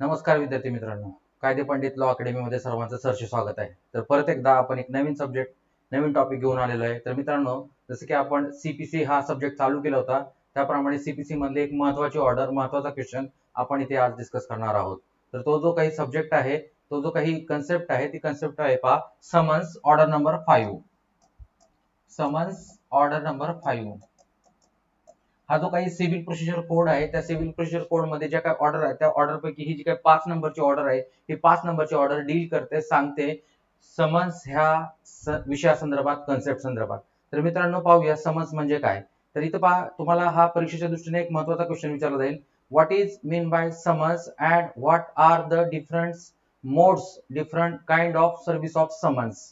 नमस्कार विद्यार्थी मित्रांनो, कायदे पंडित लॉ अकॅडमीमध्ये सर्वांचं सहर्ष स्वागत आहे. तर परत एकदा आपण एक नवीन सब्जेक्ट, नवीन टॉपिक घेऊन आलेलो आहे. तर मित्रांनो, जसं की आपण सीपीसी हा सब्जेक्ट चालू केला होता, त्याप्रमाणे सीपीसी मधले एक महत्त्वाची ऑर्डर, महत्त्वाचा क्वेश्चन आपण इथे आज डिस्कस करणार आहोत. तर तो जो काही सब्जेक्ट आहे, तो जो काही कन्सेप्ट आहे, ती कन्सेप्ट आहे पहा summons order number 5. Summons order number 5. हा जो काही सिव्हिल प्रोसिजर कोड आहे, त्या सिव्हिल प्रोसिजर कोड मध्ये ज्या काही ऑर्डर आहे, त्या ऑर्डर पैकी ही जी काही 5 नंबरची ऑर्डर आहे, ही 5 नंबरची ऑर्डर डील करते, सांगते समन्स ह्या विषयासंदर्भात, कन्सेप्ट संदर्भात. तर मित्रांनो, पाहूया समन्स म्हणजे काय. तर इथं पहा, तुम्हाला हा परीक्षेच्या दृष्टीने एक महत्त्वाचा क्वेश्चन विचारला जाईल. What is mean by summons and what are the different modes, different kind of service of summons.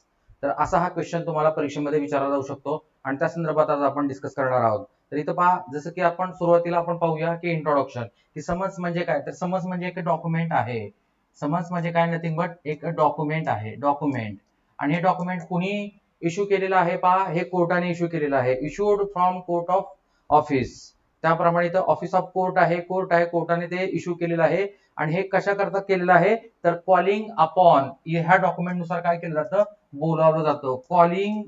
तर असा हा क्वेश्चन तुम्हाला परीक्षेमध्ये विचारला जाऊ शकतो आणि त्या संदर्भात आज आपण डिस्कस करणार आहोत. तर इथं पहा, जसं की आपण सुरुवातीला आपण पाहूया की इंट्रोडक्शन, की समन्स म्हणजे काय. तर समन्स म्हणजे एक डॉक्युमेंट आहे. समन्स म्हणजे काय, नथिंग बट एक डॉक्युमेंट आहे, डॉक्युमेंट. आणि हे डॉक्युमेंट कुणी इश्यू केलेलं आहे पहा, हे कोर्टाने इश्यू केलेलं आहे. Issued from court of office. त्याप्रमाणे इथं ऑफिस ऑफ कोर्ट आहे, कोर्ट आहे, कोर्टाने ते इश्यू केलेलं आहे. आणि हे कशा करता केलेलं आहे, तर कॉलिंग अपॉन, ह्या डॉक्युमेंट नुसार काय केलं जातं, बोलावलं जातं. कॉलिंग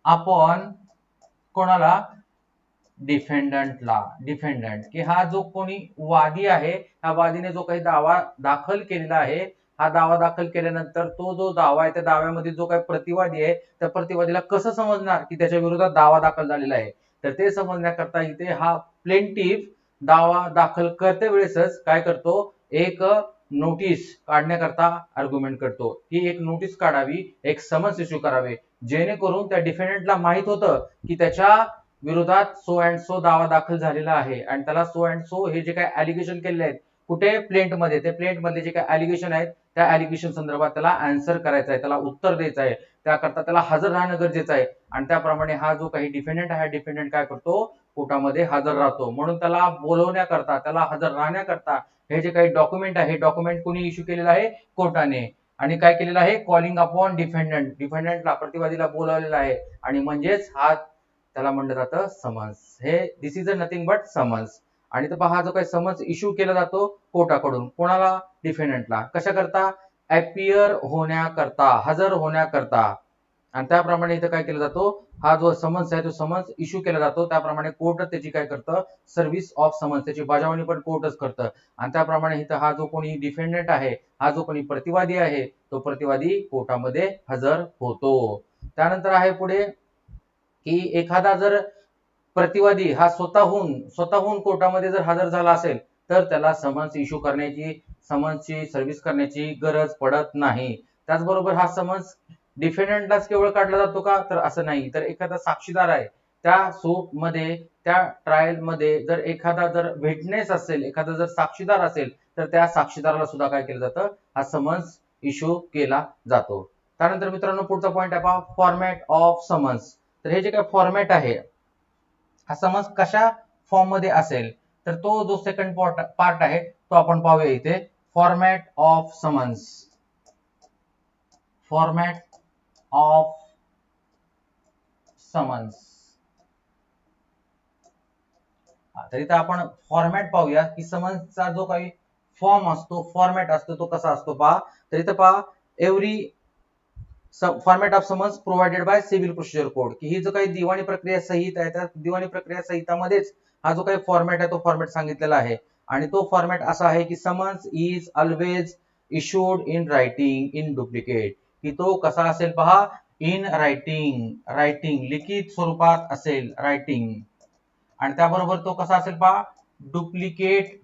अपॉन कोणाला, डिफेंडंटला. डिफेंडंट, की हा जो कोणी वादी आहे, ह्या वादीने जो काही दावा दाखल केलेला आहे, हा दावा दाखल केल्यानंतर तो जो दावा आहे, त्या दाव्यामध्ये जो काही प्रतिवादी आहे, त्या प्रतिवादीला कसं समजणार की त्याच्या विरोधात दावा दाखल झालेला आहे. तर ते समजण्याकरता इथे हा प्लेंटिफ दावा दाखल करते वेळेसच काय करतो, एक नोटीस काढण्याकरता आर्ग्युमेंट करतो. ही एक नोटीस काढावी, एक समन्स इश्यू करावे, जेणेकरून त्या डिफेंडंटला माहित होतं की त्याच्या विरोधात सो अँड सो दावा दाखल झालेला आहे आणि त्याला सो अँड सो हे जे काही ॲलिगेशन केलेले आहेत, कुठे, प्लेंट मध्ये, ते प्लेंट मधले जे काही ॲलिगेशन आहेत, त्या ॲलिगेशन संदर्भात त्याला आन्सर करायचा आहे, त्याला उत्तर द्यायचं आहे. त्याकरता त्याला हजर राहणं गरजेचं आहे. आणि त्याप्रमाणे हा जो काही डिफेंडंट आहे, डिफेंडंट काय करतो, कोर्टामध्ये हजर राहतो. म्हणून त्याला बोलवण्याकरता, त्याला हजर राहण्याकरता हे जे काही डॉक्युमेंट आहे, डॉक्युमेंट कोणी इश्यू केलेलं आहे, कोर्टाने. आणि काय केलेलं आहे, कॉलिंग अपॉन डिफेंडंट, डिफेंडंटला, प्रतिवादीला बोलावलेलं आहे. आणि म्हणजेच हा त्याला म्हणलं जातं समन्स. हे this is a nothing but summons. आणि तर पहा, जो काही समन्स इश्यू केला जातो कोर्टाकडून, कोणाला, डिफेंडंटला, कशा करता, अपियर होण्याकरता, हजर होण्याकरता. आणि त्याप्रमाणे इथं काय केला जातो, हा जो समन्स आहे तो समन्स इश्यू केला जातो. त्याप्रमाणे कोर्ट त्याची काय करतं, सर्व्हिस ऑफ समन्स, त्याची बजावणी पण कोर्टच करतं. आणि त्याप्रमाणे इथं हा जो कोणी डिफेंडंट आहे, हा जो कोणी प्रतिवादी आहे, तो प्रतिवादी कोर्टामध्ये हजर होतो. त्यानंतर आहे पुढे की एखादा जर प्रतिवादी हा स्वतःहून कोर्टामध्ये जर हजर झाला असेल, तर त्याला समन्स इश्यू करण्याची, समन्सची सर्व्हिस करण्याची गरज पडत नाही. त्याचबरोबर हा समन्स डिफेंडंटलाच केवळ काढला जातो का, तर असं नाही. तर एखादा साक्षीदार आहे, त्या सूट मध्ये, त्या ट्रायल मध्ये जर एखादा जर विटनेस असेल, एखादा जर साक्षीदार असेल, तर त्या साक्षीदाराला सुद्धा काय केलं जातं, हा समन्स इश्यू केला जातो. त्यानंतर मित्रांनो, पुढचा पॉईंट आहे पहा, फॉर्मॅट ऑफ समन्स. तर हे जे काही फॉर्मॅट आहे, हा समज कशा फॉर्म मध्ये असेल, तर तो जो सेकंड पार्ट आहे तो आपण पाहूया इथे. Format of summons, format of summons. तर इथे आपण फॉर्मॅट पाहूया की समन्सचा जो काही फॉर्म असतो, फॉर्मॅट असतो, तो कसा असतो पहा. तर इथे पहा, every format of summons provided bye civil procedure code, की ही जो काही दिवाणी प्रक्रिया संहिता आहे, त्या दिवाणी प्रक्रिया संहितामध्येच हा जो काही फॉर्मॅट आहे तो फॉर्मॅट सांगितलेला आहे. आणि तो फॉर्मॅट असा आहे की summons is always issued in writing in duplicate, की तो कसा असेल पहा, इन रायटिंग, रायटिंग, लिखित स्वरूपात असेल, रायटिंग. आणि त्याबरोबर तो कसा असेल पहा, डुप्लिकेट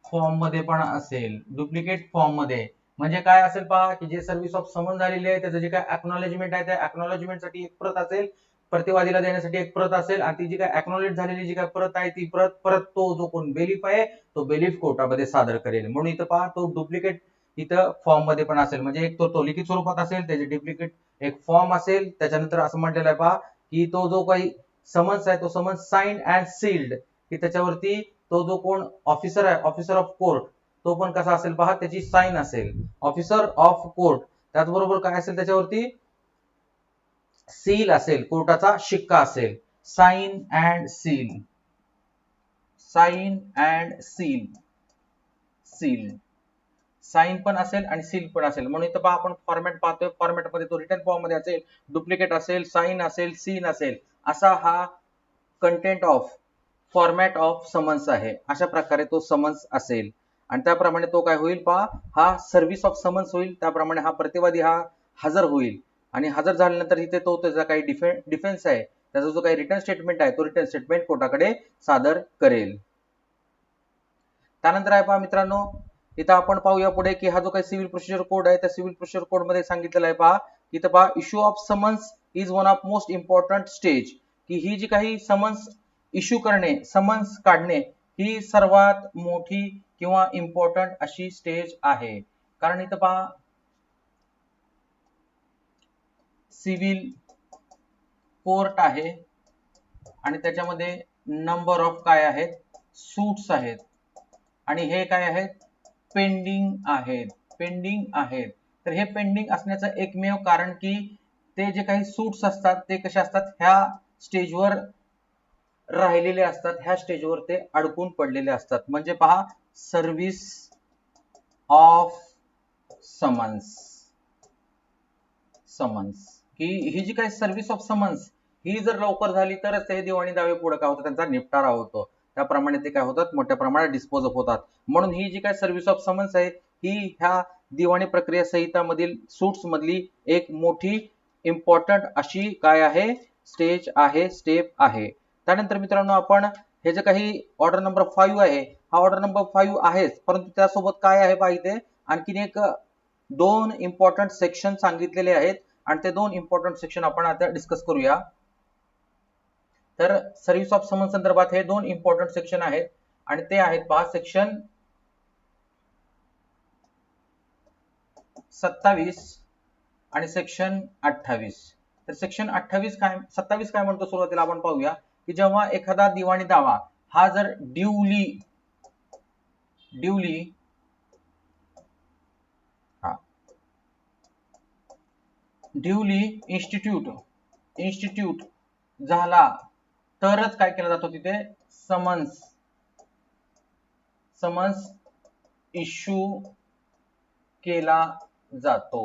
फॉर्म मध्ये पण असेल. डुप्लिकेट फॉर्म मध्ये म्हणजे काय असेल पहा, की जे सर्व्हिस ऑफ समन झालेली आहे, त्याचं जे काय अॅक्नॉलेजमेंट आहे, त्या अॅक्नॉलेजमेंट साठी एक प्रत असेल, प्रतिवादीला देण्यासाठी एक प्रत असेल, आणि ती जी काय अॅक्नॉलेज झालेली जी काय प्रत आहे, ती प्रत परत तो जो कोण बेलीफ आहे, तो बेलीफ कोर्टामध्ये सादर करेल. म्हणून इथं पहा, तो डुप्लिकेट इथं फॉर्म मध्ये पण असेल, म्हणजे एक तो लिखित स्वरूपात असेल, त्याचे डुप्लिकेट एक फॉर्म असेल. त्याच्यानंतर असं म्हटलेलं आहे पहा, की तो जो काही समन्स आहे, तो समन्स साइन्ड अँड सील्ड, की त्याच्यावरती तो जो कोण ऑफिसर आहे, ऑफिसर ऑफ कोर्ट, तो पण कसा असेल पहा, त्याची साइन असेल, ऑफिसर ऑफ कोर्ट. त्याचबरोबर काय असेल, त्याच्यावरती सील असेल, कोर्टाचा शिक्का असेल, sign and seal, sign and seal, seal sign पण असेल आणि सील पण असेल. म्हणून इथं पहा आपण फॉर्मॅट पाहतोय, फॉर्मॅटमध्ये तो रिटर्न फॉर्म मध्ये असेल, डुप्लिकेट असेल, साइन असेल, सील असेल, असा हा content of format of summons आहे. अशा प्रकारे तो समन्स असेल आणि त्याप्रमाणे तो काय होईल पहा, हा सर्व्हिस ऑफ समन्स होईल. त्याप्रमाणे हा प्रतिवादी हा हजर होईल आणि हजर झाल्यानंतर इथे तो त्याचा काही डिफेन्स आहे, त्याचा जो काही रिटर्न स्टेटमेंट आहे तो रिटर्न स्टेटमेंट कोर्टाकडे सादर करेल. त्यानंतर आहे पहा मित्रांनो, इथं आपण पाहूया पुढे की हा जो काही सिव्हिल प्रोसिजर कोड आहे त्या सिव्हिल प्रोसिजर कोड मध्ये सांगितलेलं आहे पहा, इथं पहा issue of summons is one of most important stage, की ही जी काही समन्स इश्यू करणे, समन्स काढणे ही सर्वात मोठी किंवा इम्पॉर्टंट अशी स्टेज आहे. कारण इथं पहा सिव्हिल कोर्ट आहे आणि त्याच्यामध्ये नंबर ऑफ काय आहेत, सूट्स आहेत आणि हे काय आहेत, पेंडिंग आहेत, पेंडिंग आहेत. तर हे पेंडिंग असण्याचं एकमेव कारण की ते जे काही सूट्स असतात ते कसे असतात, ह्या स्टेजवर राहिलेले असतात, ह्या स्टेजवर ते अडकून पडलेले असतात. म्हणजे पहा सर्व्हिस ऑफ समन्स, समन्स की ही जी काही सर्व्हिस ऑफ समन्स ही जर लवकर झाली तरच ते दिवाणी दावे पुढे काय होतं, त्यांचा निपटारा होतो. त्याप्रमाणे ते काय होतात, मोठ्या प्रमाणात डिस्पोज ऑफ होतात. म्हणून ही जी काही सर्व्हिस ऑफ समन्स आहे ही ह्या दिवाणी प्रक्रिया संहिता मधील सूट्स मधली एक मोठी इम्पॉर्टंट अशी काय आहे, स्टेज आहे, स्टेप आहे. त्यानंतर मित्रांनो आपण हे जे काही ऑर्डर नंबर 5 आहे, हा ऑर्डर नंबर 5 आहेच, परंतु त्यासोबत काय आहे पहा, इथे आणखीन एक दोन इम्पॉर्टंट सेक्शन सांगितलेले आहेत आणि ते दोन इम्पॉर्टंट सेक्शन आपण आता डिस्कस करूया. तर सर्व्हिस ऑफ समन्स संदर्भात हे दोन इम्पॉर्टंट सेक्शन आहेत आणि ते आहेत पहा सेक्शन 27 आणि सेक्शन 28. तर सेक्शन 28 काय, 27 काय म्हणतो सुरुवातीला आपण पाहूया की जेव्हा एखादा दिवाणी दावा हा जर ड्यूली इन्स्टिट्यूट झाला तरच काय केला जातो, तिथे समन्स इश्यू केला जातो.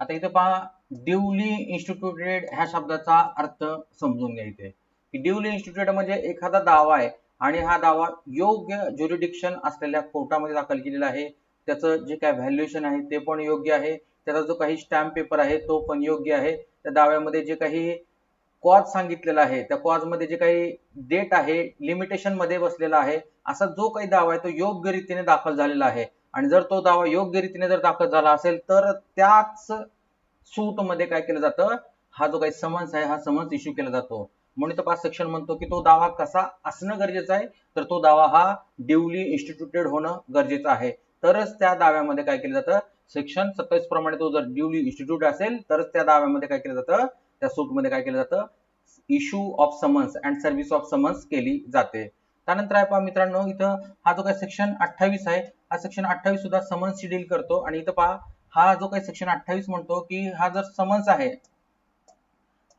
आता इथे पहा ड्यूली इन्स्टिट्यूटेड ह्या शब्दाचा अर्थ समजून घ्या. इथे की ड्यूली इन्स्टिट्यूटेड म्हणजे एखादा दावा आहे आणि हा दावा योग्य ज्युरिडिक्शन असलेल्या कोर्टामध्ये दाखल केलेला आहे, त्याचं जे काय व्हॅल्युएशन आहे ते पण योग्य आहे, त्याचा जो काही स्टॅम्प पेपर आहे तो पण योग्य आहे, त्या दाव्यामध्ये जे काही कॉज सांगितलेला आहे त्या कॉज मध्ये जे काही डेट आहे लिमिटेशन मध्ये बसलेला आहे, असा जो काही दावा आहे तो योग्य रीतीने दाखल झालेला आहे. आणि जर तो दावा योग्य रीतीने जर दाखल झाला असेल तर त्याच सूट मध्ये काय केलं जातं, हा जो काही समन्स आहे हा समन्स इश्यू केला जातो. म्हणून तो 5 सेक्शन म्हणतो की तो दावा कसा असणं गरजेचं आहे, तर तो दावा हा ड्यूली इन्स्टिट्यूटेड होणं गरजेचं आहे, तरच त्या दाव्यामध्ये काय केलं जातं, सेक्शन 27 प्रमाणे तो जर ड्यूली इन्स्टिट्यूट असेल तरच त्या दाव्यामध्ये काय केलं जातं, त्या सूट मध्ये काय केलं जातं, issue of summons and service of summons केली जाते. त्यानंतर आहे पहा मित्रांनो, इथं हा जो काही सेक्शन 28 आहे हा सेक्शन 28 सुद्धा समन्सची डील करतो. आणि इथं पहा हा जो काही सेक्शन 28 म्हणतो की हा जर समन्स आहे,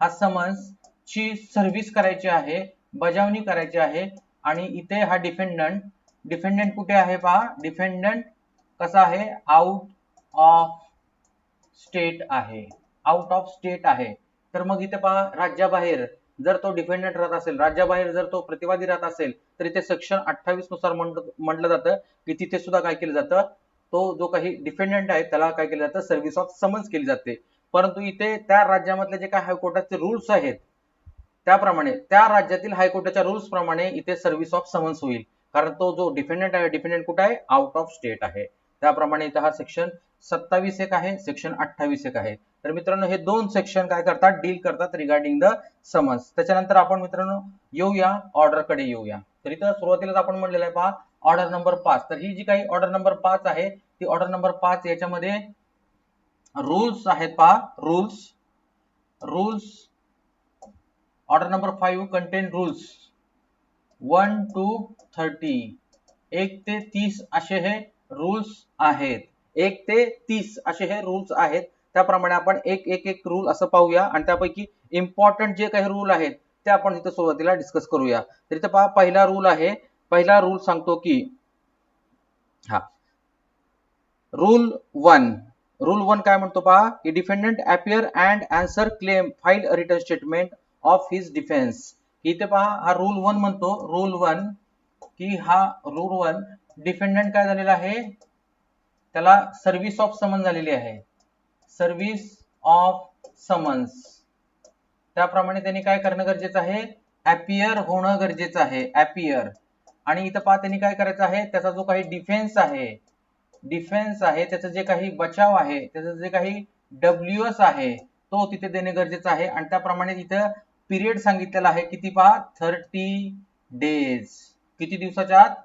हा समन्स ची सर्व्हिस करायची आहे, बजावणी करायची आहे आणि इथे हा डिफेंडंट कुठे आहे पहा, डिफेंडंट कसा आहे, आउट ऑफ स्टेट आहे, आउट ऑफ स्टेट आहे. तर मग इथे पहा राज्याबाहेर जर तो डिफेंडंट राहत असेल, राज्याबाहेर जर तो प्रतिवादी राहत असेल तर इथे सेक्शन 28 नुसार म्हटलं जातं की तिथे सुद्धा काय केलं जातं, तो जो काही डिफेंडंट आहे त्याला काय केलं जातं, सर्व्हिस ऑफ समन्स केली जाते. परंतु इथे त्या राज्यामधले जे काही हायकोर्टाचे रूल्स आहेत त्याप्रमाणे त्या राज्यातील हायकोर्टाच्या रूल्स प्रमाणे इथे सर्व्हिस ऑफ समन्स होईल, कारण तो जो डिफेंडंट आहे, डिफेंडंट कुठे आहे, आउट ऑफ स्टेट आहे. त्याप्रमाणे इथे हा सेक्शन 27 एक आहे, सेक्शन 28 एक आहे. तर मित्रांनो हे दोन सेक्शन काय करतात, डील करतात रिगार्डिंग द समन्स. त्याच्यानंतर आपण मित्रांनो येऊया ऑर्डर कडे येऊया. तर इथं सुरुवातीलाच आपण म्हणलेलं आहे पहा ऑर्डर नंबर 5. तर ही जी काही ऑर्डर नंबर 5 आहे ती ऑर्डर नंबर 5 याच्यामध्ये रूल्स आहेत पहा, rules order number 5 content rules 1 to 30, 1 ते 30 असे हे रूल्स आहेत, 1 ते 30 असे हे रूल्स आहेत. त्याप्रमाणे आपण एक रूल असं पाहूया आणि त्यापैकी इम्पॉर्टंट जे काही रूल आहेत ते आपण इथं सुरुवातीला डिस्कस करूया. तर इथं पहा पहिला रूल आहे. पहिला रूल सांगतो की हा रूल 1 काय म्हणतो पहा की defendant appear and answer claim file a return statement of his defence. इथे पहा हा रूल 1 म्हणतो. रूल 1 की हा रूल 1 डिफेंडंट काय झालेला आहे, त्याला सर्व्हिस ऑफ समन झालेली आहे. Service of summons. त्याप्रमाणे त्यांनी काय करणं गरजेचं आहे, अपियर होणं गरजेचं आहे. अपियर. आणि इथं पहा त्यांनी काय करायचं आहे, त्याचा जो काही डिफेन्स आहे त्याचं जे काही बचाव आहे, त्याचं जे काही डब्ल्यूएस आहे तो तिथे देणे गरजेचं आहे. आणि त्याप्रमाणे इथं पिरियड सांगितलेला आहे किती पहा, 30 डेज. किती दिवसाच्या आत,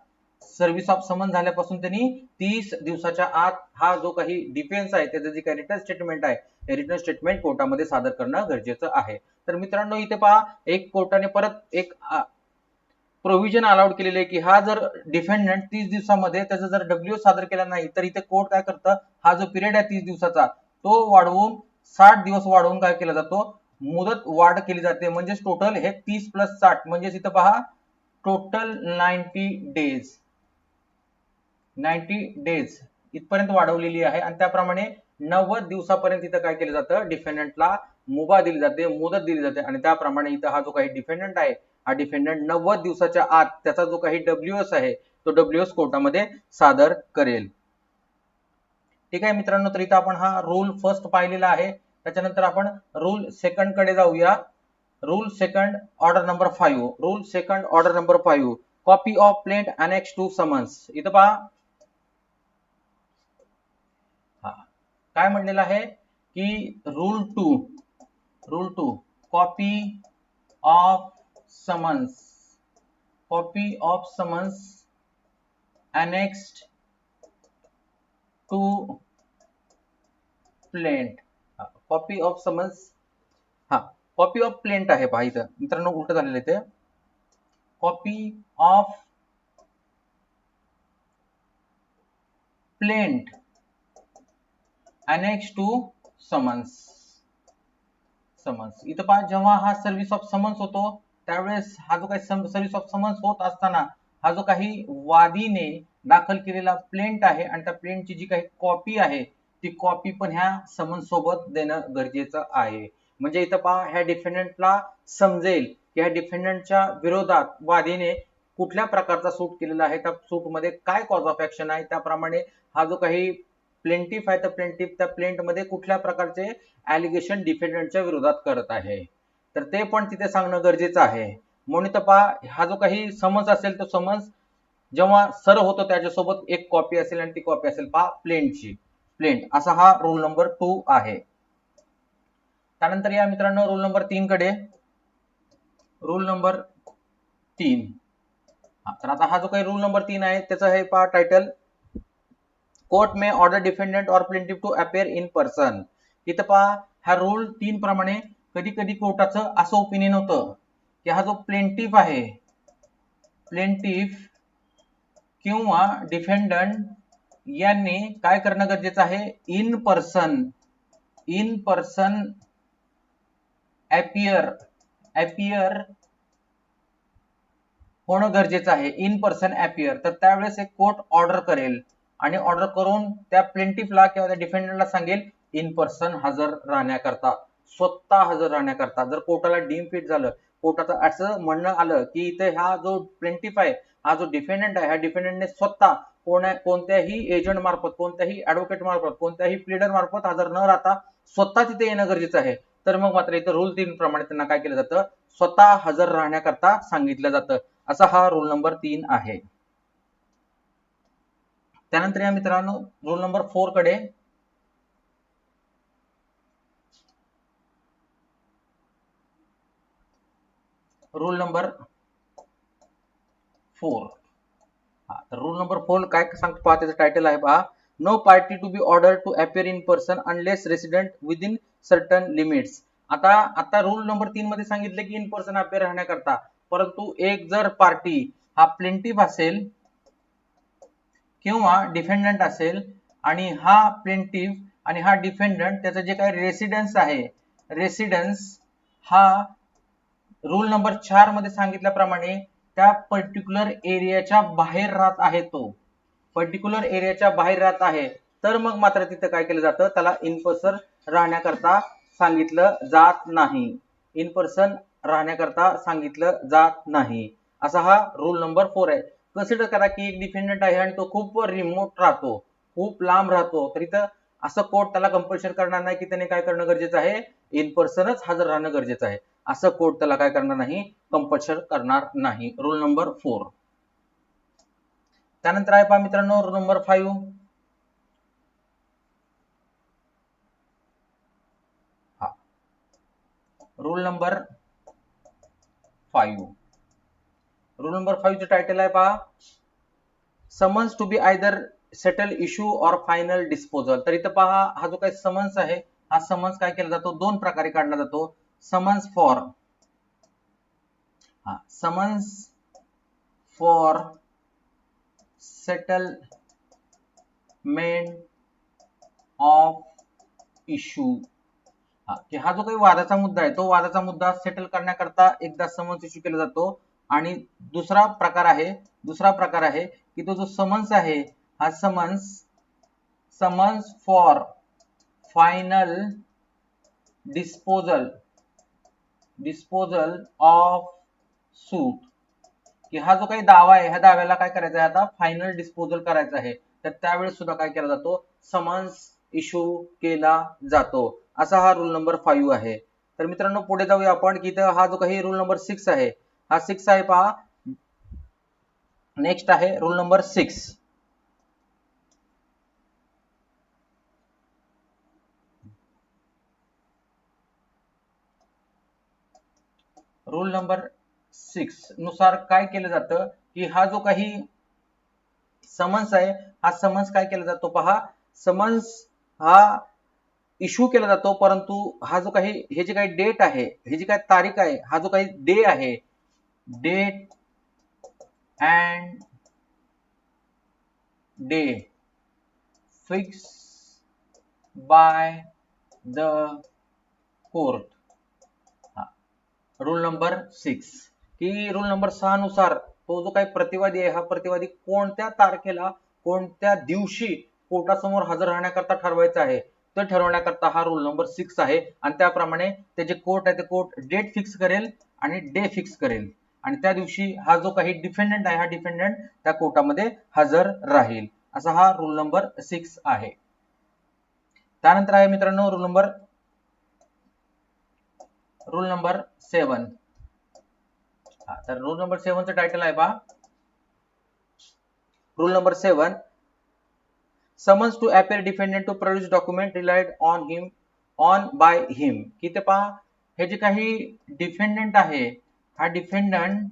सर्व्हिस ऑफ समन झाल्यापासून त्यांनी 30 दिवसाच्या आत हा जो काही डिफेन्स आहे त्याचं जे काही रिटर्न स्टेटमेंट आहे, हे रिटर्न स्टेटमेंट कोर्टामध्ये सादर करणं गरजेचं आहे. तर मित्रांनो इथे पहा एक कोर्टाने परत एक प्रोव्हिजन अलाउड केलेले आहे की हा जर डिफेंडंट 30 दिवसामध्ये त्याचा जर डब्ल्यू सादर केला नाही तर इथे कोर्ट काय करतं, हा जो पिरियड आहे 30 दिवसाचा तो वाढवून 60 दिवस वाढवून काय केला जातो, मुदत वाढ केली जाते. म्हणजेच टोटल हे 30 + 60 म्हणजेच इथं पहा टोटल 90 डेज. 90 डेज इथपर्यंत वाढवलेली आहे. आणि त्याप्रमाणे 90 दिवसापर्यंत इथं काय केलं जातं, डिफेंडंटला मुभा दिली जाते, मुदत दिली जाते. आणि त्याप्रमाणे इथं हा जो काही डिफेंडंट आहे, हा डिफेंडंट 90 दिवसाच्या आत त्याचा जो काही डब्ल्यूएस आहे तो डब्ल्यूएस कोर्टामध्ये सादर करेल. ठीक आहे मित्रांनो, तर इथं आपण हा रूल फर्स्ट पाहिलेला आहे. त्याच्यानंतर आपण रूल सेकंड कडे जाऊया. Rule second order number 5. Rule second order number 5, copy of plaint annex to summons. इथं पहा काय म्हणलेलं आहे की rule 2 copy of summons annexed to plaint. Copy of summons, copy of plaint आहे पहा इथं मित्रांनो, उलट झालेलं आहे ते. Copy of plaint annex to summons. इथं पहा जेव्हा हा सर्व्हिस ऑफ समन्स होतो त्यावेळेस हा जो काही सर्व्हिस ऑफ समन्स होत असताना हा जो काही वादीने दाखल केलेला प्लेंट आहे आणि त्या प्लेंटची जी काही कॉपी आहे ती कॉपी पण ह्या समन्स सोबत देणं गरजेचं आहे. म्हणजे इथं पहा ह्या डिफेंडंटला समजेल की ह्या डिफेंडंटच्या विरोधात वादीने कुठल्या प्रकारचा सूट केलेला आहे, त्या सूट मध्ये काय कॉज ऑफ ऍक्शन आहे, त्याप्रमाणे हा जो काही प्लेंटिफ आहे तर प्लेंटिफ त्या प्लेंट मध्ये कुठल्या प्रकारचे ऍलिगेशन डिफेंडंटच्या विरोधात करत आहे तर ते पण तिथे सांगणं गरजेचं आहे. म्हणून इथं पहा हा जो काही समन्स असेल तो समन्स जेव्हा सर्व होतो त्याच्यासोबत एक कॉपी असेल आणि ती कॉपी असेल पहा प्लेंटची. प्लेंट असा हा रूल नंबर 2 आहे. त्यानंतर या मित्रांनो रूल नंबर 3 कडे. रूल नंबर 3, तर आता हा जो काही रूल नंबर 3 आहे त्याचा हे पहा title, court may order defendant or plaintiff to appear in person. इथं पहा हा रूल 3 प्रमाणे कधी कधी कोर्टाचं असं ओपिनियन होतं की हा जो प्लेंटिफ आहे, प्लेंटिफ किंवा डिफेंडंट यांनी काय करणं गरजेचं आहे, इन पर्सन अपियर होणं गरजेचं आहे. In person appear. तर त्यावेळेस एक कोर्ट ऑर्डर करेल आणि ऑर्डर करून त्या प्लेंटिफला किंवा त्या डिफेंडंटला सांगेल इन पर्सन हजर राहण्याकरता, स्वतः हजर राहण्याकरता. जर कोर्टाला डीम फिट झालं, कोर्टाचं असं म्हणणं आलं की इथे हा जो प्लेंटिफ आहे, हा जो डिफेंडंट आहे, ह्या डिफेंडंटने स्वतः कोणत्याही एजंट मार्फत, कोणत्याही ऍडव्होकेट मार्फत, कोणत्याही प्लीडर मार्फत हजर न राहता स्वतः तिथे येणं गरजेचं आहे, तर मग मात्र इथं रूल 3 प्रमाणे त्यांना काय केलं जातं, स्वतः हजर राहण्याकरता सांगितलं जातं. असा हा रूल नंबर 3 आहे. त्यानंतर या मित्रांनो रूल नंबर 4 कडे. रूल नंबर 4, तर रूल नंबर 4 काय सांगतो पहा, त्याचं टायटल आहे पहा, no party to be order to appear in person unless resident within certain limits. आता रूल नंबर 3 मध्ये सांगितलं की इन पर्सन अपियर राहण्याकरता, परंतु एक जर पार्टी हा प्लेंटिफ असेल किंवा डिफेंडंट असेल आणि हा प्लेंटिफ आणि हा डिफेंडंट त्याचं जे काही रेसिडेन्स आहे, रेसिडेन्स हा रूल नंबर 4 मध्ये सांगितल्याप्रमाणे त्या पर्टिक्युलर एरियाच्या बाहेर राहत आहे, तो पर्टिक्युलर एरियाच्या बाहेर राहत आहे, तर मग मात्र तिथं काय केलं जातं, त्याला इन पर्सन राहण्याकरता सांगितलं जात नाही. इन पर्सन राहण्याकरता सांगितलं जात नाही. असा हा रूल नंबर 4 आहे. कन्सिडर करा की एक डिफेंडंट आहे आणि तो खूप रिमोट राहतो, खूप लांब राहतो, तर इथं असं कोर्ट त्याला कंपल्शन करणार नाही की त्याने काय करणं गरजेचं आहे, इन पर्सनच हजर राहणं गरजेचं आहे. असं कोर्ट त्याला काय करणार नाही, कंपल्शन करणार नाही. Rule number 4. त्यानंतर आहे पहा मित्रांनो rule number 5. Rule number 5. Rule number 5 चे टायटल आहे पहा, summons to be either settle issue or final disposal. तर इथं पहा हा जो काही समन्स आहे, हा समन्स काय केला जातो, दोन प्रकारे काढला जातो. Summons for settlement of issue. की हा जो काही वादाचा मुद्दा आहे, तो वादाचा मुद्दा सेटल करण्याकरता एकदा समन्स इश्यू केला जातो. आणि दुसरा प्रकार आहे की तो जो समन्स आहे, हा summons for final disposal of suit. की हा जो काही दावा आहे, ह्या दाव्याला काय करायचं आहे, आता फायनल डिस्पोजल करायचं आहे, तर त्यावेळेस सुद्धा काय केला जातो, समन्स इश्यू केला जातो. असा हा रूल नंबर 5 आहे. तर मित्रांनो पुढे जाऊया आपण की हा जो काही रूल नंबर 6 आहे, हा 6 आहे पहा. नेक्स्ट आहे रूल नंबर 6. रूल नंबर 6 नुसार काय केलं जातं की हा जो काही समन्स आहे, हा समन्स काय केला जातो पहा, समन्स हा इश्यू केला जातो, परंतु हा जो काही हे जे काही डेट आहे, हे जी काही तारीख आहे, हा जो काही डे आहे, date and day fix by the court. Rule number 6 की रूल नंबर 6 नुसार तो जो काही प्रतिवादी आहे, हा प्रतिवादी कोणत्या तारखेला, कोणत्या दिवशी कोर्टासमोर हजर राहण्याकरता ठरवायचा आहे, ते ठरवण्याकरता हा रूल नंबर 6 आहे. आणि त्याप्रमाणे ते जे कोर्ट आहे, ते कोर्ट डेट फिक्स करेल आणि डे फिक्स करेल, आणि त्या दिवशी हा जो काही डिफेंडंट आहे, हा डिफेंडंट त्या कोर्टामध्ये हजर राहील. असा हा रूल नंबर 6 आहे. त्यानंतर आहे मित्रांनो रूल नंबर 7. तर रूल नंबर 7 चं टायटल आहे पहा, rule number 7, summons to appear defendant to produce document relied on by him. की ते पहा हे जे काही डिफेंडंट आहे, हा डिफेंडंट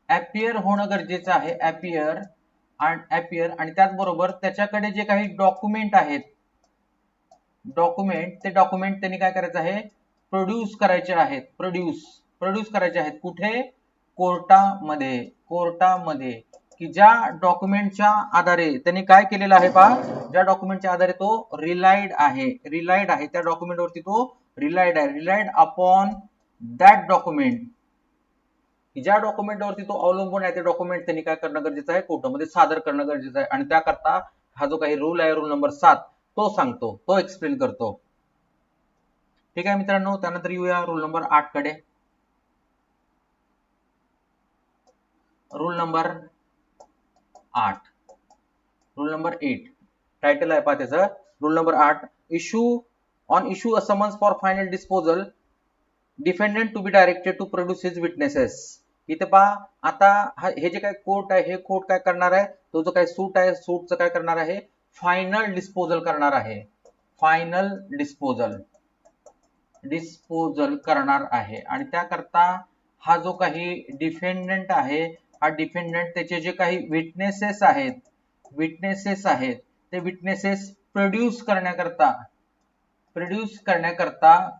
अपियर होणं गरजेचं आहे, अपियर आणि त्याचबरोबर त्याच्याकडे जे काही डॉक्युमेंट आहेत, ते डॉक्युमेंट त्यांनी काय करायचं आहे, प्रोड्यूस करायचे आहेत. प्रोड्यूस करायचे आहेत कुठे, कोर्टामध्ये. की ज्या डॉक्युमेंटच्या आधारे त्यांनी काय केलेलं आहे पहा, ज्या डॉक्युमेंटच्या आधारे तो रिलाइड आहे, त्या डॉक्युमेंटवरती तो रिलाइड अपॉन दॅट डॉक्युमेंट. ज्या डॉक्युमेंटवरती तो अवलंबून आहे, ते डॉक्युमेंट त्यांनी काय करणं गरजेचं आहे, कोर्टामध्ये सादर करणं गरजेचं आहे. आणि त्याकरता हा जो काही रूल आहे, रूल नंबर 7, तो सांगतो, तो एक्सप्लेन करतो. ठीक आहे मित्रांनो. त्यानंतर येऊया रूल नंबर 8 कडे. रूल नंबर 8 टायटल आहे पहा त्याचं, rule number 8, issue a summons for final disposal, defendant to be directed to produce his witnesses. इथे पहा आता हे जे काय कोर्ट आहे, हे कोर्ट काय करणार आहे, तो जो काही सूट आहे, सूटचं काय करणार आहे, फायनल डिस्पोजल करणार आहे. डिस्पोजल करणार आहे. आणि त्याकरता हा जो काही डिफेंडंट आहे, हा डिफेंडंट त्याचे जे काही विटनेसेस आहेत, ते विटनेसेस प्रोड्यूस करण्याकरता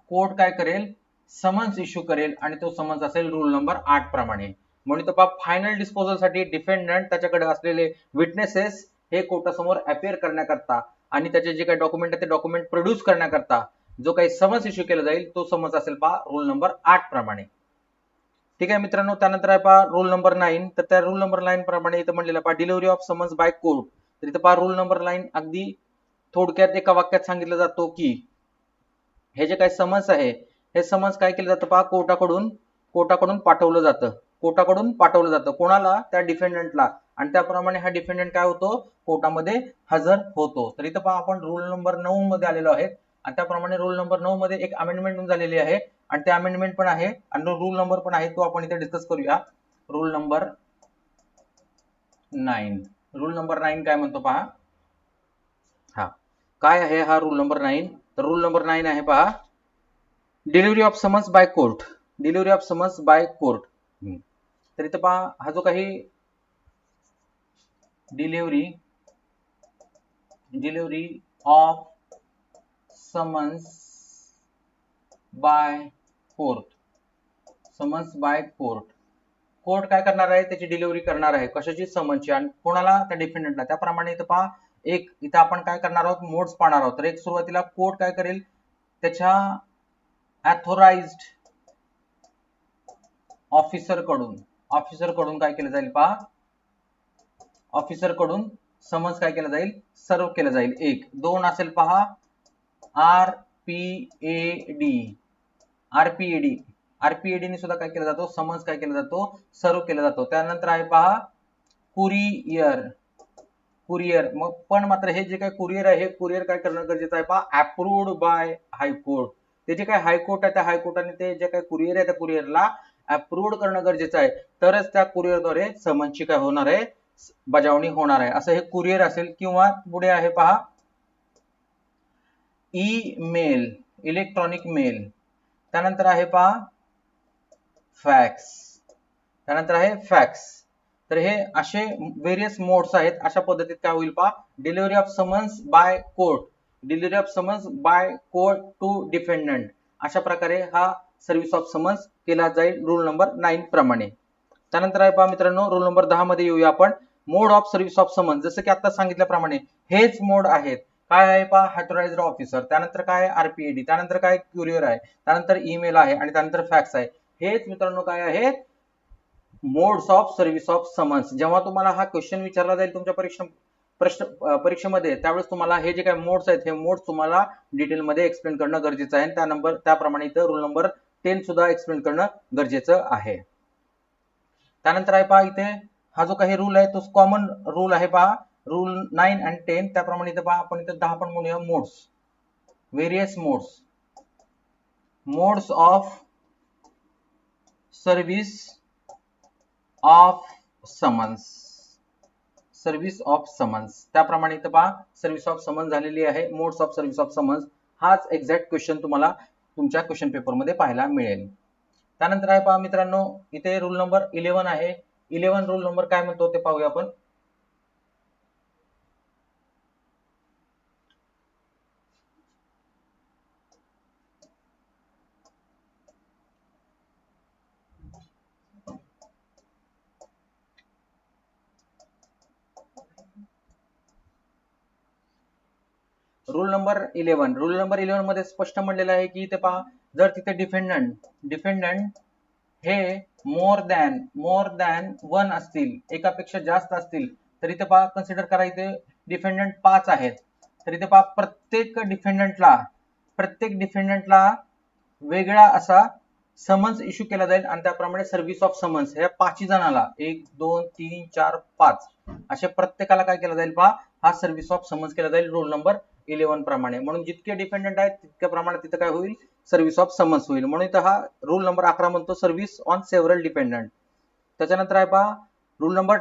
कोर्ट काय करेल, समन्स इश्यू करेल. आणि तो समन्स असेल रूल नंबर 8 प्रमाणे. म्हणून तर फायनल डिस्पोजल साठी डिफेंडंट त्याच्याकडे असलेले विटनेसेस हे कोर्टासमोर अपियर करण्याकरता आणि त्याचे जे काही डॉक्युमेंट आहे, ते डॉक्युमेंट प्रोड्यूस करण्याकरता जो काही समन्स इश्यू केला जाईल तो समन्स असेल पहा रूल नंबर 8 प्रमाणे. ठीक आहे मित्रांनो, त्यानंतर आहे पहा रूल नंबर 9. तर त्या रूल नंबर 9 प्रमाणे इथं म्हणलेलं पहा delivery of summons by court. तर इथं पहा रूल नंबर 9 अगदी थोडक्यात एका वाक्यात सांगितलं जातो की हे जे काही समन्स आहे हे समन्स काय केलं जातं पहा कोर्टाकडून पाठवलं जातं. कोर्टाकडून पाठवलं जातं कोणाला? त्या डिफेंडंटला. आणि त्याप्रमाणे हा डिफेंडंट काय होतो? कोर्टामध्ये हजर होतो. तर इथं पहा आपण रूल नंबर 9 मध्ये आलेलो आहे आणि त्याप्रमाणे रूल नंबर 9 मध्ये एक अमेंडमेंट झालेली आहे आणि ते अमेंडमेंट पण आहे आणि रूल नंबर पण आहे तो आपण इथे डिस्कस करूया. Rule number 9. रूल नंबर 9 काय म्हणतो पहा. हा काय आहे हा रूल नंबर 9? तर रूल नंबर 9 आहे पहा delivery of summons by court. Delivery of summons by court. तर इथं पहा हा जो काही delivery of summons by court. Summons by court. Court काय करणार आहे? त्याची डिलिव्हरी करणार आहे. कशाची? समन्सची. आणि कोणाला? त्या डिफेंडंटला. त्याप्रमाणे इथं पहा इथं आपण काय करणार आहोत? मोड्स पाहणार आहोत. तर एक सुरुवातीला कोर्ट काय करेल? त्याच्या ऑथोराइज्ड ऑफिसरकडून काय केलं जाईल पहा ऑफिसरकडून समन्स काय केलं जाईल? सर्व केलं जाईल. 1 2 असेल पहा आरपीएडी ने सुद्धा काय केला जातो? समन्स काय केला जातो? सर्व केला जातो. त्यानंतर आहे पहा कुरिअर. मग पण मात्र हे जे काय कुरिअर आहे हे कुरिअर काय करणं गरजेचं आहे पहा अप्रूव्ड बाय हायकोर्ट. ते जे काय हायकोर्ट आहे त्या हायकोर्टाने ते जे काय कुरिअर आहे त्या कुरिअरला अप्रूव्ड करणं गरजेचं आहे. तरच त्या कुरिअरद्वारे समन्सची काय होणार आहे? बजावणी होणार आहे. असं हे कुरिअर असेल. किंवा पुढे आहे पहा ईमेल, इलेक्ट्रॉनिक मेल. त्यानंतर आहे पहा फॅक्स. तर हे असे व्हेरियस मोड्स आहेत. अशा पद्धतीत काय होईल पहा delivery of summons by court to defendant. अशा प्रकारे हा सर्व्हिस ऑफ समन्स केला जाईल रूल नंबर 9 प्रमाणे. त्यानंतर आहे पहा मित्रांनो रूल नंबर 10 मध्ये येऊया आपण. मोड ऑफ सर्व्हिस ऑफ समन्स. जसं की आता सांगितल्याप्रमाणे हेच मोड आहेत. काय आहे पहा ऑथराइज्ड ऑफिसर. त्यानंतर काय? आरपीएडी. त्यानंतर काय? कुरिअर आहे. त्यानंतर ईमेल आहे आणि त्यानंतर फॅक्स आहे. हेच मित्रांनो काय आहेत? Modes of service of summons. जेव्हा तुम्हाला हा क्वेश्चन विचारला जाईल तुमच्या परीक्षेमध्ये त्यावेळेस तुम्हाला हे जे काही मोड्स आहेत हे मोड्स तुम्हाला डिटेलमध्ये एक्सप्लेन करणं गरजेचं आहे. त्याप्रमाणे इथं रूल नंबर 10 सुद्धा एक्सप्लेन करणं गरजेचं आहे. त्यानंतर आहे पहा इथे हा जो काही रूल आहे तो कॉमन रूल आहे पहा रूल 9 आणि 10. त्याप्रमाणे इथे पहा आपण इथे 10 पण म्हणूया modes. Various modes of service of summons. त्याप्रमाणे इथं पहा सर्व्हिस ऑफ समन्स झालेली आहे. Modes of service of summons हाच एक्झॅक्ट क्वेश्चन तुम्हाला तुमच्या क्वेश्चन पेपर मध्ये पाहायला मिळेल. त्यानंतर आहे पहा मित्रांनो इथे रूल नंबर 11 आहे. 11 रूल नंबर काय म्हणतो ते पाहूया आपण. रूल नंबर 11 मध्ये स्पष्ट म्हणलेलं आहे की इथे पहा जर तिथे डिफेंडंट हे मोर दॅन 1 असतील, एकापेक्षा जास्त असतील, तर इथे पहा कन्सिडर करा इथे डिफेंडंट 5 आहेत. तर इथे पहा प्रत्येक डिफेंडंटला वेगळा असा समन्स इश्यू केला जाईल आणि त्याप्रमाणे सर्व्हिस ऑफ समन्स ह्या 5 जणांना 1 2 3 4 5 असे प्रत्येकाला काय केला जाईल पहा हा सर्व्हिस ऑफ समन्स केला जाईल रूल नंबर 11 प्रमाणे. म्हणून जितके डिपेंडंट आहेत तितक्या प्रमाणात तिथे काय होईल? सर्व्हिस ऑफ समन्स होईल. म्हणून इथं हा रूल नंबर 11 म्हणतो सर्व्हिस ऑन सेव्हरल डिपेंडंट. त्याच्यानंतर आहे पहा rule number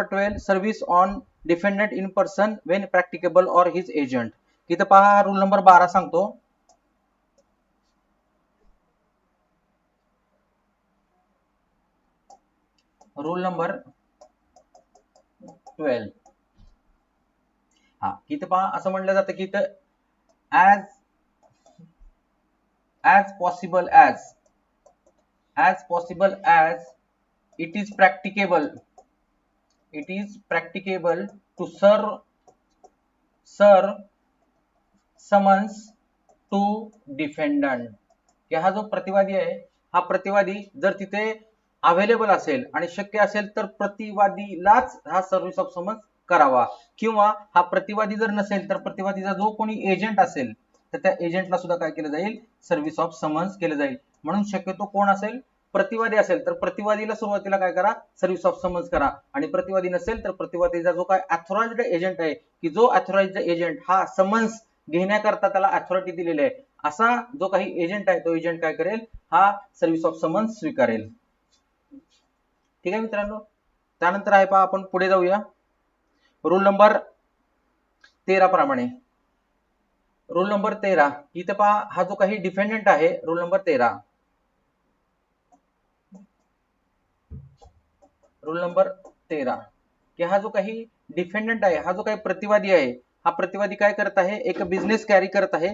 12 service on dependent in person when practicable or his agent. इथं पहा रूल नंबर 12 सांगतो रूल नंबर 12. हा इथं पहा असं म्हणलं जातं की इथं as possible as it is practicable to serve summons to defendant, की हा जो प्रतिवादी आहे हा प्रतिवादी जर तिथे अवेलेबल असेल आणि शक्य असेल तर प्रतिवादीलाच हा सर्व्हिस ऑफ समन्स करावा, किंवा हा प्रतिवादी जर नसेल तर प्रतिवादीचा जो कोणी एजंट असेल तर त्या एजंटला सुद्धा काय केलं जाईल, सर्व्हिस ऑफ समन्स केलं जाईल. म्हणून शक्यतो कोण असेल, प्रतिवादी असेल तर प्रतिवादीला सुरुवातीला काय करा, सर्व्हिस ऑफ समन्स करा, आणि प्रतिवादी नसेल तर प्रतिवादीचा जो काय अथॉराइज्ड एजंट आहे, की जो अथॉराइज्ड एजंट हा समन्स घेण्याकरता त्याला अथॉरिटी दिलेली आहे, असा जो काही एजंट आहे तो एजंट काय करेल, हा सर्व्हिस ऑफ समन्स स्वीकारेल. ठीक आहे मित्रांनो. त्यानंतर आहे पहा, आपण पुढे जाऊया रूल नंबर 13 प्रमाणे. रूल नंबर 13 इथे पहा, हा जो काही डिफेंडंट आहे, रूल नंबर 13, रूल नंबर 13, की हा जो काही डिफेंडंट आहे, हा जो काही प्रतिवादी आहे, हा प्रतिवादी काय करत आहे, एक बिझनेस कॅरी करत आहे,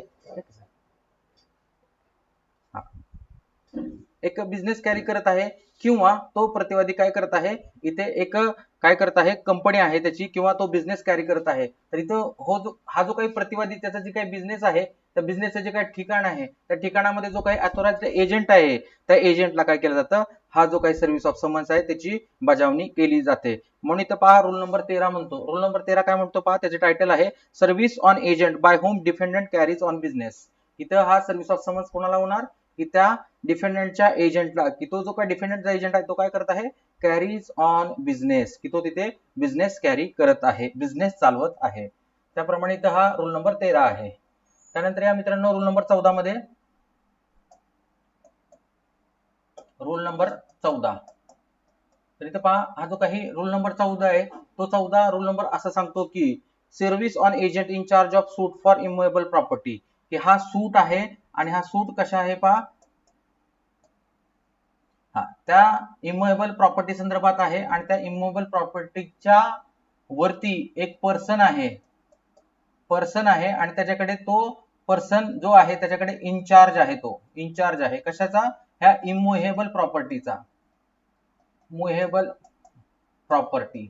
एक बिझनेस कॅरी करत आहे, किंवा तो प्रतिवादी काय करत आहे, इथे एक काय करत आहे, कंपनी आहे त्याची, किंवा तो बिझनेस कॅरी करत आहे. तर इथं हा जो काही प्रतिवादी त्याचा जे काही बिझनेस आहे, त्या बिझनेसचं जे काही ठिकाण आहे, त्या ठिकाणामध्ये जो काही अथॉराइज्ड एजंट आहे, त्या एजंटला काय केलं जातं, हा जो काही सर्व्हिस ऑफ समन्स आहे त्याची बजावणी केली जाते. म्हणून इथं पहा, रूल नंबर 13 म्हणतो. रूल नंबर 13 काय म्हणतो पहा, त्याचे टायटल आहे service on agent by home defendant carries on business. इथं हा सर्व्हिस ऑफ समन्स कोणाला होणार, की त्या डिफेंडंटच्या एजंटला, की तो जो काही डिफेंडंटचा एजंट आहे तो काय करत आहे, कॅरीज ऑन बिझनेस, की तो तिथे बिझनेस कॅरी करत आहे, बिझनेस चालवत आहे. त्याप्रमाणे इथं हा रूल नंबर 13 आहे. त्यानंतर या मित्रांनो, रूल नंबर 14 मध्ये, रूल नंबर 14, तर इथं पहा, हा जो काही रूल नंबर 14 आहे, तो 14 रूल नंबर असं सांगतो की service on agent in charge of suit for immovable property, की हा सूट आहे, आणि हा सूट कशा आहे पहा, हा त्या इमूवेबल प्रॉपर्टी संदर्भात आहे, आणि त्या इमूवेबल प्रॉपर्टीच्या वरती एक पर्सन आहे, आणि त्याच्याकडे तो पर्सन जो आहे त्याच्याकडे इनचार्ज आहे, तो इनचार्ज आहे कशाचा, ह्या इमूव्हेबल प्रॉपर्टीचा, मुव्हेबल प्रॉपर्टी,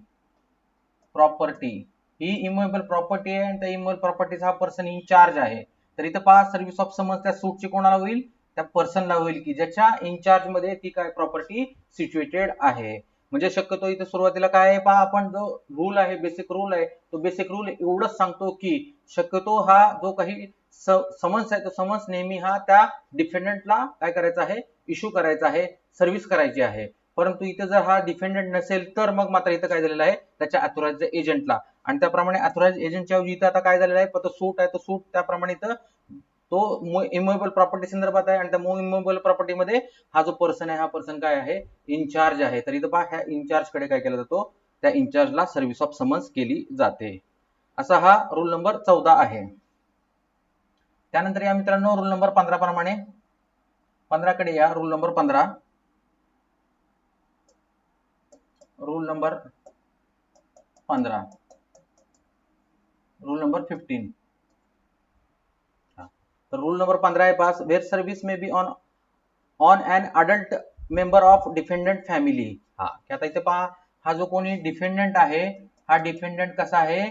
ही इमूव्हेबल प्रॉपर्टी आहे, आणि त्या इमूव्हेबल प्रॉपर्टीचा हा पर्सन इनचार्ज आहे. तर इथं पहा, सर्व्हिस ऑफ समन्स त्या सूटची कोणाला होईल, त्या पर्सनला होईल, की ज्याच्या इनचार्ज मध्ये ती काय प्रॉपर्टी सिच्युएटेड आहे. म्हणजे शक्यतो इथे सुरुवातीला काय आहे पहा, आपण जो रूल आहे, बेसिक रूल आहे, तो बेसिक रूल एवढंच सांगतो की शक्यतो हा जो काही समन्स आहे, तो समन्स नेहमी हा त्या डिफेंडंटला काय करायचा आहे, इश्यू करायचा आहे, सर्व्हिस करायची आहे. परंतु इथे जर हा डिफेंडंट नसेल तर मग मात्र इथं काय झालेलं आहे, त्याच्या अथॉराइज्ड एजंटला, आणि त्याप्रमाणे अथॉराइज्ड एजंटच्या ऐवजी इथं आता काय झालेलं आहे, तो सूट आहे, तो सूट त्याप्रमाणे इथं तो इमूवेबल प्रॉपर्टी संदर्भात आहे, आणि त्या इमूवेबल प्रॉपर्टीमध्ये हा जो पर्सन आहे, हा पर्सन काय आहे, इनचार्ज आहे. तर इथं पहा, ह्या इनचार्ज कडे काय केला जातो, त्या इनचार्जला सर्व्हिस ऑफ समन्स केली जाते. असा हा रूल नंबर 14 आहे. त्यानंतर या मित्रांनो, रूल नंबर 15 प्रमाणे, 15 कडे या, rule number 15, rule number 15, rule number 15, तर रूल नंबर 15 आहे पास, where service may be on an adult member of defendant family. हा, की आता इथे पहा, हा जो कोणी डिफेंडंट आहे, हा डिफेंडंट कसा आहे,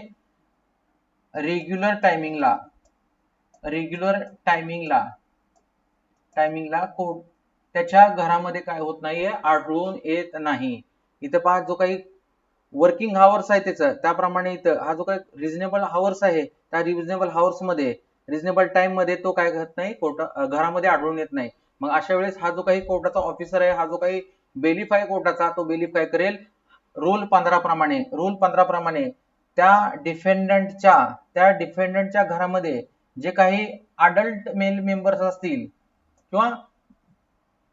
रेग्युलर टायमिंगला, रेग्युलर टायमिंगला त्याच्या घरामध्ये काय होत नाहीये, आढळून येत नाही. इथं पहा, जो काही वर्किंग हावर्स आहे त्याचं, त्याप्रमाणे इथं हा जो काही रिझनेबल हावर्स आहे, त्या रिझनेबल हावर्स मध्ये, रिझनेबल टाइम मध्ये तो काय करत नाही, घरामध्ये आढळून येत नाही. मग अशा वेळेस हा जो काही कोर्टाचा ऑफिसर आहे, हा जो काही बेलीफ आहे कोर्टाचा, तो बेलीफ काय करेल, रूल 15 प्रमाणे, त्या डिफेंडंटच्या घरामध्ये जे काही अडल्ट मेल मेंबर्स असतील, किंवा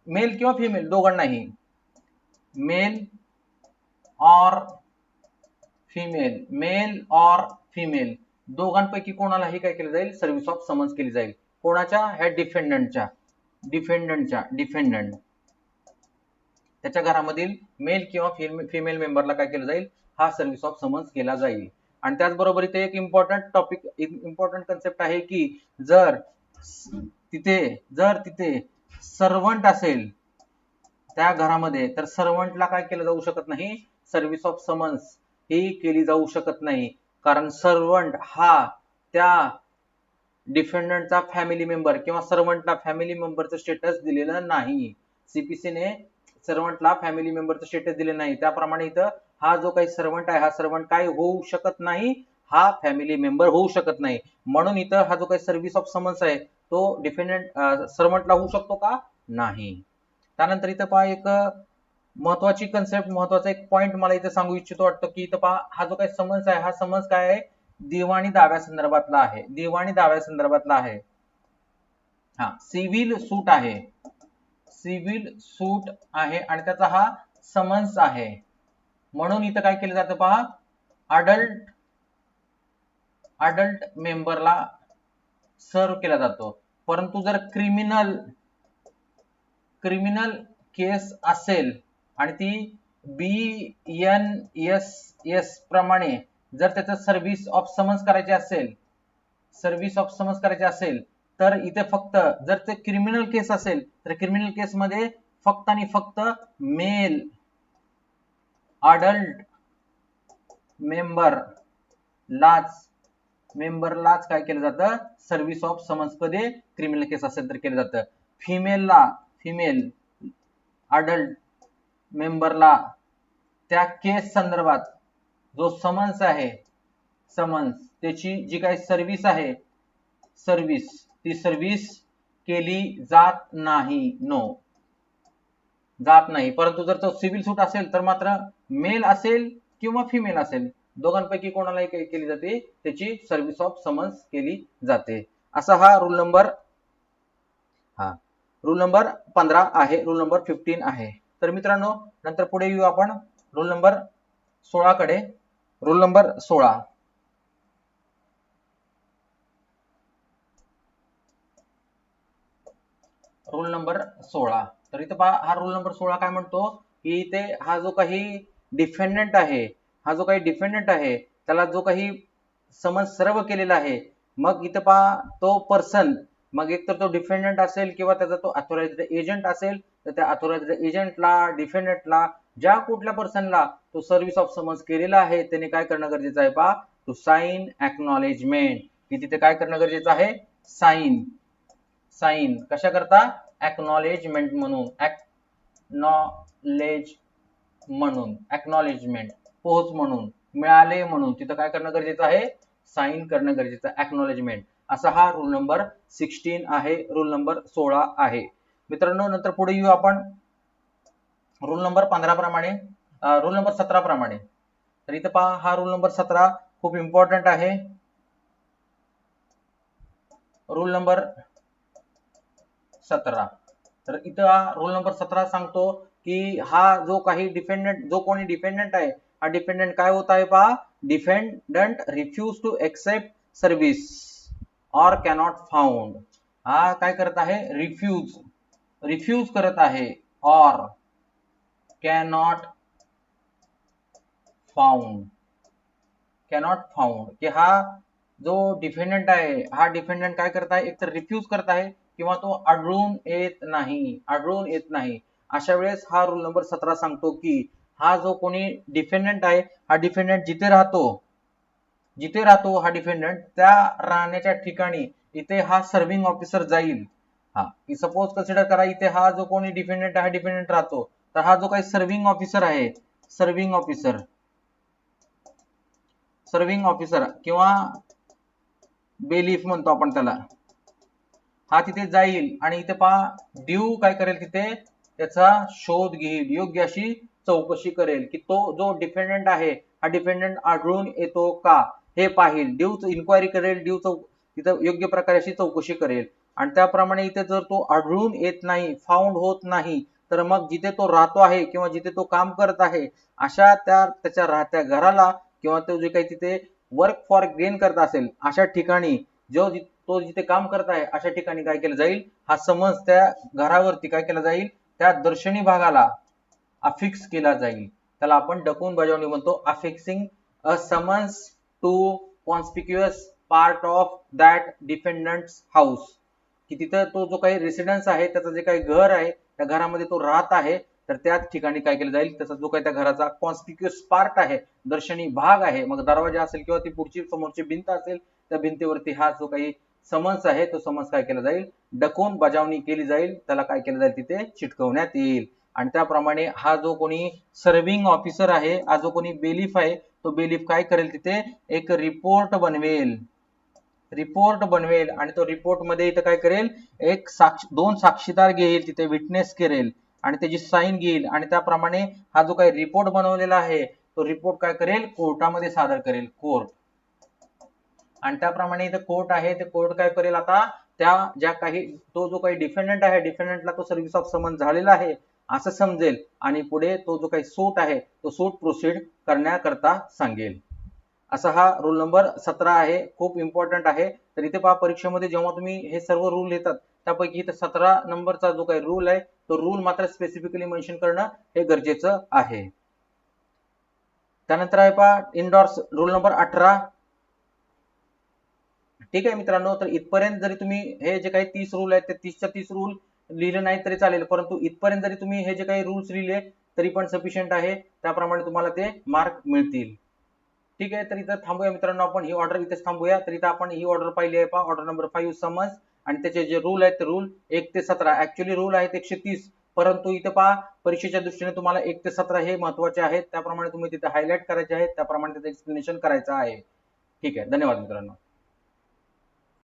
मेल किंवा फिमेल दोघांनाही, मेल ऑर फिमेल दोघांपैकी कोणालाही काय केलं जाईल, सर्व्हिस ऑफ समन्स केली जाईल. कोणाच्या, ह्या डिफेंडंट त्याच्या घरामधील मेल किंवा फिमेल मेंबरला काय केलं जाईल, हा सर्व्हिस ऑफ समन्स केला जाईल. आणि त्याचबरोबर इथे एक इम्पॉर्टंट कन्सेप्ट आहे, की जर तिथे सर्वंट असेल त्या घरामध्ये, तर सर्वंटला काय केलं जाऊ शकत नाही, सर्व्हिस ऑफ समन्स ही केली जाऊ शकत नाही. कारण सर्वंट हा त्या डिफेंडंटचा फॅमिली मेंबर किंवा सर्वंटला फॅमिली मेंबरचं स्टेटस दिलेलं नाही. सीपीसीने सर्वंटला फॅमिली मेंबरचं स्टेटस दिले नाही. त्याप्रमाणे इथं हा जो काही सर्वंट आहे हा सर्वंट काय होऊ शकत नाही, हा फॅमिली मेंबर होऊ शकत नाही. म्हणून इथं हा जो काही सर्व्हिस ऑफ समन्स आहे तो डिफेंडंट सर्वंटला होऊ शकतो का, नाही. त्यानंतर इथं पहा एक महत्वाची कन्सेप्ट, महत्वाचा एक पॉइंट मला इथे सांगू इच्छितो वाटतं की इथं पहा हा जो काही समन्स आहे हा समन्स काय आहे, दिवाणी दाव्या संदर्भातला आहे. दिवाणी दाव्या संदर्भातला आहे. हा सिव्हिल सूट आहे, सिव्हिल सूट आहे आणि त्याचा हा समन्स आहे. म्हणून इथं काय केलं जातं पहा, अडल्ट मेंबरला सर्व केला जातो. परंतु जर क्रिमिनल केस असेल आणि ती BNSS प्रमाणे जर त्याचं सर्व्हिस ऑफ समन्स करायचे असेल, तर इथे फक्त जर ते क्रिमिनल केस असेल तर क्रिमिनल केस मध्ये फक्त आणि फक्त मेल अडल्ट मेंबरलाच काय केलं जातं, सर्व्हिस ऑफ समन्स कधी क्रिमिनल केस असेल तर केलं जातं. फिमेल अडल्ट मेंबरला त्या केस संदर्भात जो समन्स आहे, त्याची जी काही सर्व्हिस आहे, ती सर्व्हिस केली जात नाही, जात नाही. परंतु जर तो सिव्हिल सूट असेल तर मात्र मेल असेल किंवा फिमेल असेल दोघांपैकी कोणालाही काही केली जाते, त्याची सर्व्हिस ऑफ समन्स केली जाते. असा हा रूल नंबर 15 आहे, रूल नंबर 15 आहे. तर मित्रांनो नंतर पुढे येऊ आपण रूल नंबर 16 कडे. Rule number 16, rule number 16. तर इथे पहा हा रूल नंबर 16 काय म्हणतो की इथे हा जो काही डिफेंडंट आहे, त्याला जो काही समन्स सर्व केलेला आहे, मग इथं पहा तो पर्सन, मग एक तर तो डिफेंडंट असेल किंवा त्याचा तो अथॉराइज्ड एजंट असेल, तर त्या अथॉराइज्ड एजंटला, डिफेंडंटला, ज्या कुठल्या पर्सनला तो सर्व्हिस ऑफ समन्स केलेला आहे त्याने काय करणं गरजेचं आहे पहा, टू साइन एक्नॉलेजमेंट. की तिथे काय करणं गरजेचं आहे, साइन कशा करता, एक्नॉलेजमेंट एक्नॉलेजमेंट पोहोच म्हणून, मिळाले म्हणून तिथं काय करणं गरजेचं आहे, साइन करणं गरजेचं आहे, एक्नॉलेजमेंट. असा हा रूल नंबर 16 आहे, रूल नंबर 16 आहे. मित्रांनो नंतर पुढे येऊ आपण रूल नंबर 15 प्रमाणे, रूल नंबर 17 प्रमाणे. तर इथं पहा हा रूल नंबर 17 खूप इम्पॉर्टंट आहे. रूल नंबर 17, तर इथं रूल नंबर 17 सांगतो की हा जो काही डिफेंडंट, जो कोणी डिफेंडंट आहे, हा डिफेंडंट काय होत आहे पहा, डिफेंडंट रिफ्यूज टू एक्सेप्ट सर्व्हिस और कॅनॉट फाउंड. हा काय करत आहे, रिफ्यूज करत आहे, और कॅनॉट फाउंड की हा जो डिफेंडंट आहे, हा डिफेंडंट काय करत आहे, एक तर रिफ्यूज करत आहे किंवा तो आढळून येत नाही. अशा वेळेस हा रूल नंबर 17 सांगतो की हा जो कोणी डिफेंडंट आहे, हा डिफेंडंट जिथे राहतो हा डिफेंडंट, त्या राहण्याच्या ठिकाणी इथे हा सर्व्हिंग ऑफिसर जाईल. हा सपोज कन्सिडर करा इथे हा जो कोणी डिफेंडंट आहे, डिफेंडंट राहतो, तर हा जो काही सर्व्हिंग ऑफिसर आहे, सर्व्हिंग ऑफिसर किंवा बेलीफ म्हणतो आपण त्याला, हा तिथे जाईल आणि इथे पहा ड्यू काय करेल, तिथे त्याचा शोध घेईल, योग्य अशी चौकशी करेल की तो जो डिफेंडंट आहे हा डिफेंडंट आढळून येतो का हे पाहिल. ड्यू इन्क्वायरी करेल, तिथं योग्य प्रकारे अशी चौकशी करेल. आणि त्याप्रमाणे इथे जर तो आढळून येत नाही, फाउंड होत नाही, तर मग जिथे तो राहतो आहे किंवा जिथे तो काम करत आहे अशा त्याच्या राहत्या घराला किंवा तो जे काही तिथे वर्क फॉर गेन करत असेल अशा ठिकाणी, तो जिथे काम करत आहे अशा ठिकाणी काय केलं जाईल, हा समन्स त्या घरावरती काय केला जाईल, त्या दर्शनी भागाला अफिक्स केला जाईल. त्याला आपण डकून बजावणी म्हणतो, affixing a summons to conspicuous part of that defendant's house. की तिथं तो जो काही रेसिडेन्स आहे, त्याचं जे काही घर आहे, त्या घरामध्ये तो राहत आहे, तर त्याच ठिकाणी काय केलं जाईल, त्याचा जो काही त्या घराचा कॉन्स्पिक्युअस पार्ट आहे, दर्शनी भाग आहे, मग दरवाजा असेल किंवा ती पुढची समोरची भिंत असेल, त्या भिंतीवरती हा जो काही समन्स आहे तो समन्स काय केला जाईल, डकवून बजावणी केली जाईल, त्याला काय केलं जाईल तिथे चिटकवण्यात येईल. आणि त्याप्रमाणे हा जो कोणी सर्व्हिंग ऑफिसर आहे, हा जो कोणी बेलीफ आहे, तो बेलीफ काय करेल तिथे एक रिपोर्ट बनवेल आणि तो रिपोर्ट मध्ये इथं काय करेल एक दोन साक्षीदार घेईल, तिथे विटनेस करेल आणि त्याची साईन घेईल आणि त्याप्रमाणे हा जो काही रिपोर्ट बनवलेला आहे तो रिपोर्ट काय करेल कोर्टामध्ये सादर करेल, कोर्ट. आणि त्याप्रमाणे इथे कोर्ट आहे, ते कोर्ट काय करेल आता त्या ज्या काही तो जो काही डिफेंडंट आहे, डिफेंडंटला तो सर्व्हिस ऑफ समन्स झालेला आहे असं समजेल आणि पुढे तो जो काही सूट आहे तो सूट प्रोसीड करण्याकरता सांगेल. असा हा रूल नंबर 17 आहे, खूप इम्पॉर्टंट आहे. तर इथे पहा परीक्षेमध्ये जेव्हा तुम्ही हे सर्व रूल येतात त्यापैकी इथे 17 नंबरचा जो काही रूल आहे तो रूल मात्र स्पेसिफिकली मेन्शन करणं हे गरजेचं आहे. त्यानंतर आहे पहा इंडोर्स रूल नंबर 18. ठीक आहे मित्रांनो, तर इथपर्यंत जरी तुम्ही हे जे काही 30 रूल आहेत ते 30च्या 30 रूल लिहिले नाही तरी चालेल, परंतु इथपर्यंत जरी तुम्ही हे जे काही रूल्स लिहिले तरी पण सफिशियंट आहे, त्याप्रमाणे तुम्हाला ते मार्क मिळतील. ठीक आहे, तर इथं थांबूया मित्रांनो, आपण ही ऑर्डर इथेच थांबूया. तर इथं आपण ही ऑर्डर पाहिली आहे पहा, ऑर्डर नंबर 5 समन्स आणि त्याचे जे रूल आहेत ते रूल 1 ते 17. ऍक्च्युअली रूल आहेत 130, परंतु इथे पहा परीक्षेच्या दृष्टीने तुम्हाला 1 ते 17 हे महत्वाचे आहेत, त्याप्रमाणे तुम्ही तिथे हायलाइट करायचे आहेत, त्याप्रमाणे त्याचं एक्सप्लेनेशन करायचं आहे. ठीक आहे, धन्यवाद मित्रांनो.